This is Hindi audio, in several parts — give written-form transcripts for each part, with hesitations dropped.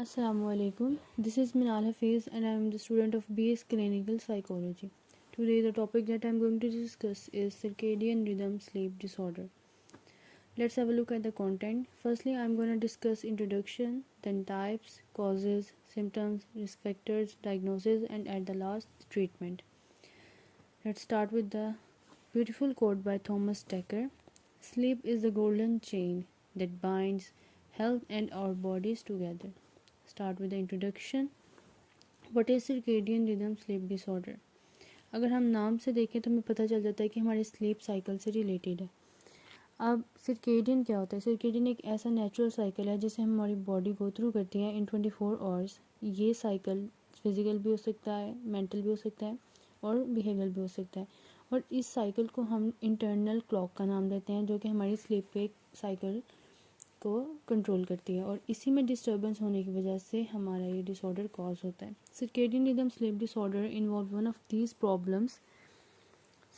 Assalamualaikum. This is Minal Hafiz and I am the student of BS Clinical Psychology. Today the topic that I am going to discuss is circadian rhythm sleep disorder. Let's have a look at the content. Firstly, I am going to discuss introduction, then types, causes, symptoms, risk factors, diagnosis, and at the last, treatment. Let's start with the beautiful quote by Thomas Dekker. Sleep is the golden chain that binds health and our bodies together. Start with the introduction. What is circadian rhythm sleep disorder? अगर हम नाम से देखें तो हमें पता चल जाता है कि हमारे स्लीप साइकिल से रिलेटेड है. अब सर्केडियन क्या होता है? सर्केडियन एक ऐसा नेचुरल साइकिल है जिसे हमारी बॉडी गो थ्रू करती है इन 24 आवर्स. ये साइकिल फिजिकल भी हो सकता है, मेंटल भी हो सकता है और बिहेवियल भी हो सकता है. और इस साइकिल को हम इंटरनल क्लॉक का नाम देते हैं, जो कि हमारी स्लीप वेक साइकिल को कंट्रोल करती है. और इसी में डिस्टर्बेंस होने की वजह से हमारा ये डिसऑर्डर कॉज होता है. Circadian rhythm sleep disorder involve one of these problems.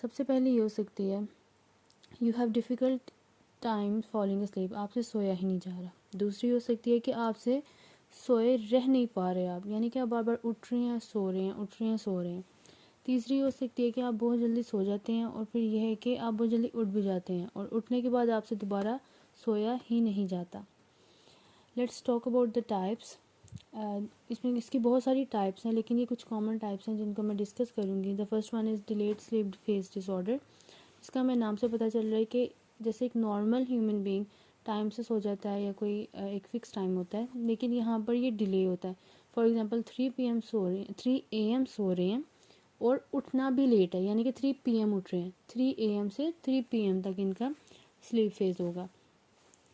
सबसे पहले ये हो सकती है, you have difficult time falling asleep, आपसे सोया ही नहीं जा रहा. दूसरी हो सकती है कि आपसे सोए रह नहीं पा रहे आप, यानी कि आप बार बार उठ रहे हैं सो रहे हैं, उठ रहे हैं सो रहे हैं. तीसरी हो सकती है कि आप बहुत जल्दी सो जाते हैं और फिर यह है कि आप बहुत जल्दी उठ भी जाते हैं और उठने के बाद आपसे दोबारा सोया ही नहीं जाता. Let's talk about the types. इसमें इसकी बहुत सारी टाइप्स हैं, लेकिन ये कुछ कॉमन टाइप्स हैं जिनको मैं डिस्कस करूँगी. The first one is delayed sleep phase disorder. इसका हमें नाम से पता चल रहा है कि जैसे एक नॉर्मल ह्यूमन बीइंग टाइम से सो जाता है या कोई एक फ़िक्स टाइम होता है, लेकिन यहाँ पर ये डिले होता है. फॉर एग्जांपल 3 PM सो रहे हैं, 3 AM सो रहे हैं और उठना भी लेट है, यानी कि 3 PM उठ रहे हैं. 3 AM से 3 PM तक इनका स्लीप फेज होगा.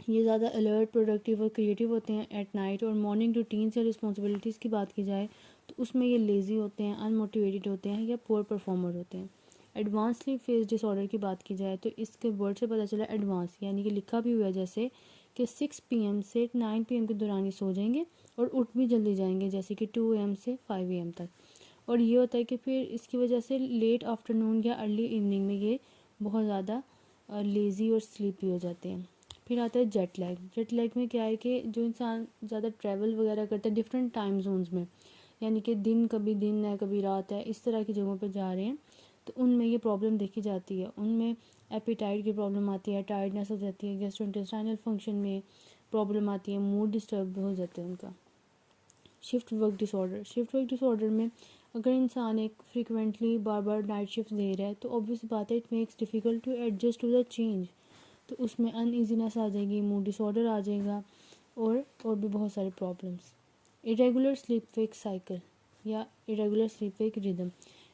ये ज़्यादा अलर्ट, प्रोडक्टिव और क्रिएटिव होते हैं एट नाइट. और मॉर्निंग रूटीन्स या रिस्पॉन्सिबिलिटीज़ की बात की जाए तो उसमें ये लेज़ी होते हैं, अनमोटिवेटेड होते हैं या पुअर परफॉर्मर होते हैं. एडवांस स्लीप फेज डिसऑर्डर की बात की जाए तो इसके वर्ड से पता चला एडवांस, यानी कि लिखा भी हुआ है जैसे कि 6 PM से 9 PM के दौरान ही सो जाएंगे और उठ भी जल्दी जाएंगे, जैसे कि 2 AM से 5 AM तक. और ये होता है कि फिर इसकी वजह से लेट आफ्टरनून या अर्ली इवनिंग में ये बहुत ज़्यादा लेज़ी और स्लीपी हो जाते हैं. फिर आता है जेट लैग. जेट लैग में क्या है कि जो इंसान ज़्यादा ट्रैवल वगैरह करता है डिफरेंट टाइम जोन्स में, यानी कि कभी दिन है कभी रात है, इस तरह की जगहों पर जा रहे हैं, तो उनमें ये प्रॉब्लम देखी जाती है. उनमें एपिटाइट की प्रॉब्लम आती है, टायर्डनेस हो जाती है, गैस्ट्रोइंटेस्टाइनल फंक्शन में प्रॉब्लम आती है, मूड डिस्टर्ब हो जाते हैं उनका. Shift work disorder. Shift work disorder में अगर इंसान एक फ्रिक्वेंटली बार बार नाइट शिफ्ट दे रहा है तो ऑब्वियस बात है it makes difficult to adjust to the change. तो उसमें अनईजीनेस आ जाएगी, मूड डिसऑर्डर आ जाएगा और भी बहुत सारे problems. Irregular sleep wake cycle या इरेगुलर स्लीप वेक रिदम.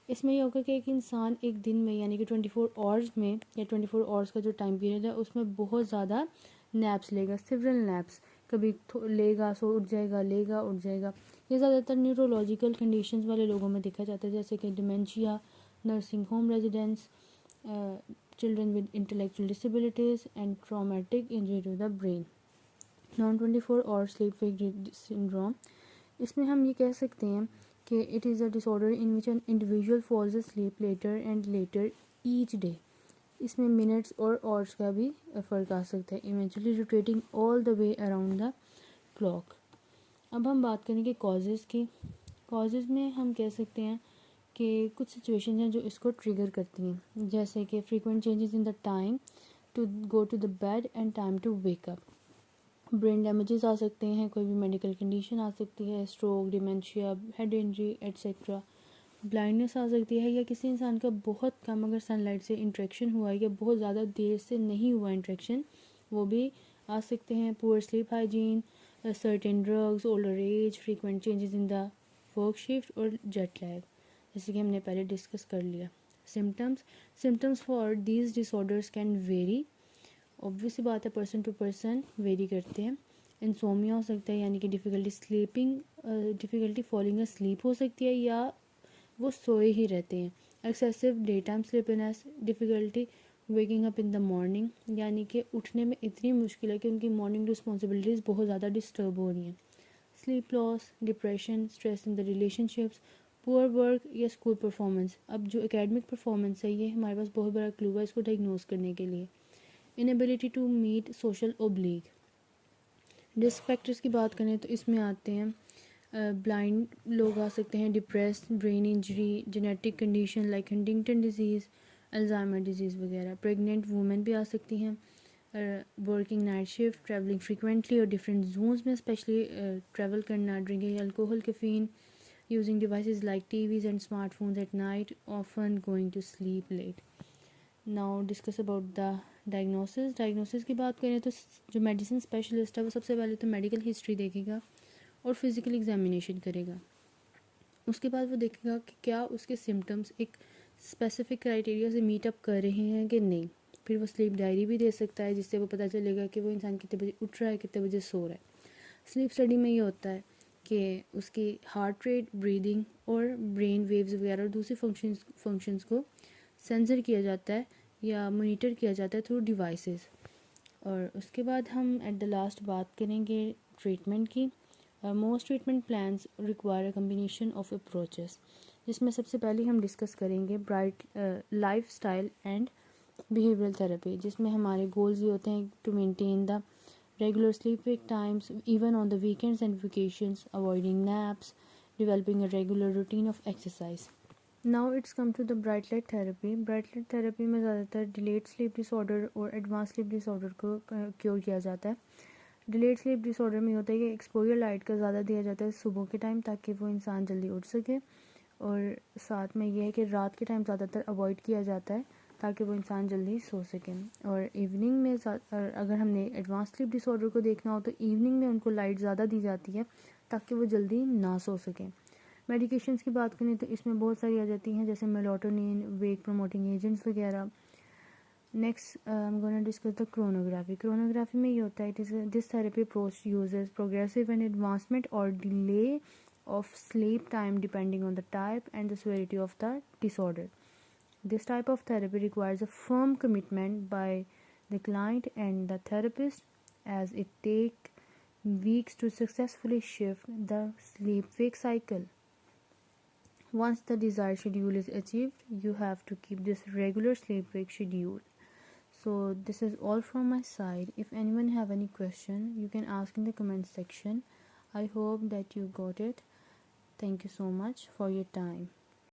इसमें यह होगा कि एक इंसान एक दिन में, यानी कि 24 आवर्स में या 24 आवर्स का जो टाइम पीरियड है उसमें बहुत ज़्यादा नैप्स लेगा, सिवरल नैप्स. कभी लेगा सो उठ जाएगा, लेगा उठ जाएगा. ये ज़्यादातर न्यूरोलॉजिकल कंडीशंस वाले लोगों में देखा जाता है, जैसे कि dementia, nursing home residents, children with intellectual disabilities and traumatic injury to the brain. Non 24 hour sleep wake syndrome. इसमें हम ये कह सकते हैं कि it is a disorder in which an individual falls asleep later and later each day. इसमें मिनट्स और आवर्स का भी फ़र्क आ सकता है. Eventually rotating all the way around the clock. अब हम बात करेंगे कॉजेज़ की. कॉजेज़ में हम कह सकते हैं कि कुछ सिचुएशन हैं जो इसको ट्रिगर करती हैं, जैसे कि frequent changes in the time to go to the bed and time to wake up. Brain damages आ सकते हैं, कोई भी मेडिकल कंडीशन आ सकती है, stroke, dementia, head injury etcetera. Blindness आ सकती है, या किसी इंसान का बहुत कम अगर सनलाइट से इंट्रैक्शन हुआ है या बहुत ज़्यादा देर से नहीं हुआ इंट्रैक्शन, वो भी आ सकते हैं. Poor sleep hygiene, certain drugs, older age, frequent changes in the work shift और जेट लैग, जैसे कि हमने पहले डिस्कस कर लिया. Symptoms for these disorders can very. Obviously बात है पर्सन टू पर्सन वेरी करते हैं. इंसोमिया हो सकता है, यानी कि difficulty sleeping, difficulty falling sleep हो सकती है या वो सोए ही रहते हैं. Excessive day time sleepiness, difficulty waking up in the morning, यानी कि उठने में इतनी मुश्किल है कि उनकी मॉर्निंग रिस्पॉन्सिबिलिटीज़ बहुत ज़्यादा डिस्टर्ब हो रही हैं. Sleep loss, depression, stress in the relationships, poor work या स्कूल परफॉर्मेंस. अब जो एकेडमिक परफॉर्मेंस है ये हमारे पास बहुत बड़ा क्लू है इसको डायग्नोज करने के लिए. Inability to meet social oblige, risk factors की बात करें तो इसमें आते हैं ब्लाइंड लोग आ सकते हैं, depress, brain injury, genetic condition like Huntington disease, Alzheimer disease वगैरह। प्रेग्नेंट वुमेन भी आ सकती हैं, working night shift, travelling frequently और डिफरेंट जोन्स में स्पेशली ट्रैवल करना, drinking alcohol, caffeine, using devices like TVs and smartphones at night, often going to sleep late. Now discuss about the diagnosis की बात करें तो जो मेडिसिन स्पेशलिस्ट है वो सबसे पहले तो मेडिकल हिस्ट्री देखेगा और फिज़िकल एग्जामिनेशन करेगा। उसके बाद वो देखेगा कि क्या उसके सिम्टम्स एक स्पेसिफिक क्राइटेरिया से मीट अप कर रहे हैं कि नहीं। फिर वो स्लीप डायरी भी दे सकता है जिससे वो पता चलेगा कि वो इंसान कितने बजे उठ रहा है, कितने बजे सो रहा है। स्लीप स्टडी में ये होता है कि उसकी हार्ट रेट, ब्रीदिंग और ब्रेन वेव्स वगैरह और दूसरे फंक्शंस को सेंसर किया जाता है या मॉनिटर किया जाता है थ्रू डिवाइसेस। और उसके बाद हम एट द लास्ट बात करेंगे ट्रीटमेंट की। Most treatment plans require a combination of approaches, जिसमें सबसे पहले हम डिस्कस करेंगे bright lifestyle and behavioural therapy, जिसमें हमारे गोल्स ये होते हैं to maintain the regular sleep wake times even on the weekends and vacations, avoiding naps, developing a regular routine of exercise. Now it's come to the bright light therapy. Bright light therapy में ज़्यादातर delayed sleep disorder और advanced sleep disorder को क्योर किया जाता है। delayed sleep disorder में होता है कि exposure light का ज़्यादा दिया जाता है सुबह के टाइम ताकि वो इंसान जल्दी उठ सके, और साथ में ये है कि रात के टाइम ज़्यादातर अवॉइड किया जाता है ताकि वो इंसान जल्दी सो सके। और इवनिंग में अगर हमने एडवांस स्लीप डिसऑर्डर को देखना हो तो इवनिंग में उनको लाइट ज़्यादा दी जाती है ताकि वो जल्दी ना सो सकें। मेडिकेशंस की बात करें तो इसमें बहुत सारी आ जाती हैं जैसे मेलाटोनिन, वेक प्रमोटिंग एजेंट्स वगैरह। Next I am gonna discuss the chronography. Chronography में ये होता है it is this therapy approach uses progressive and advancement और delay of sleep time depending on the type and the severity of the disorder. This type of therapy requires a firm commitment by the client and the therapist, as it takes weeks to successfully shift the sleep-wake cycle. Once the desired schedule is achieved, you have to keep this regular sleep-wake schedule. So this is all from my side. If anyone have any question, you can ask in the comment section. I hope that you got it. Thank you so much for your time.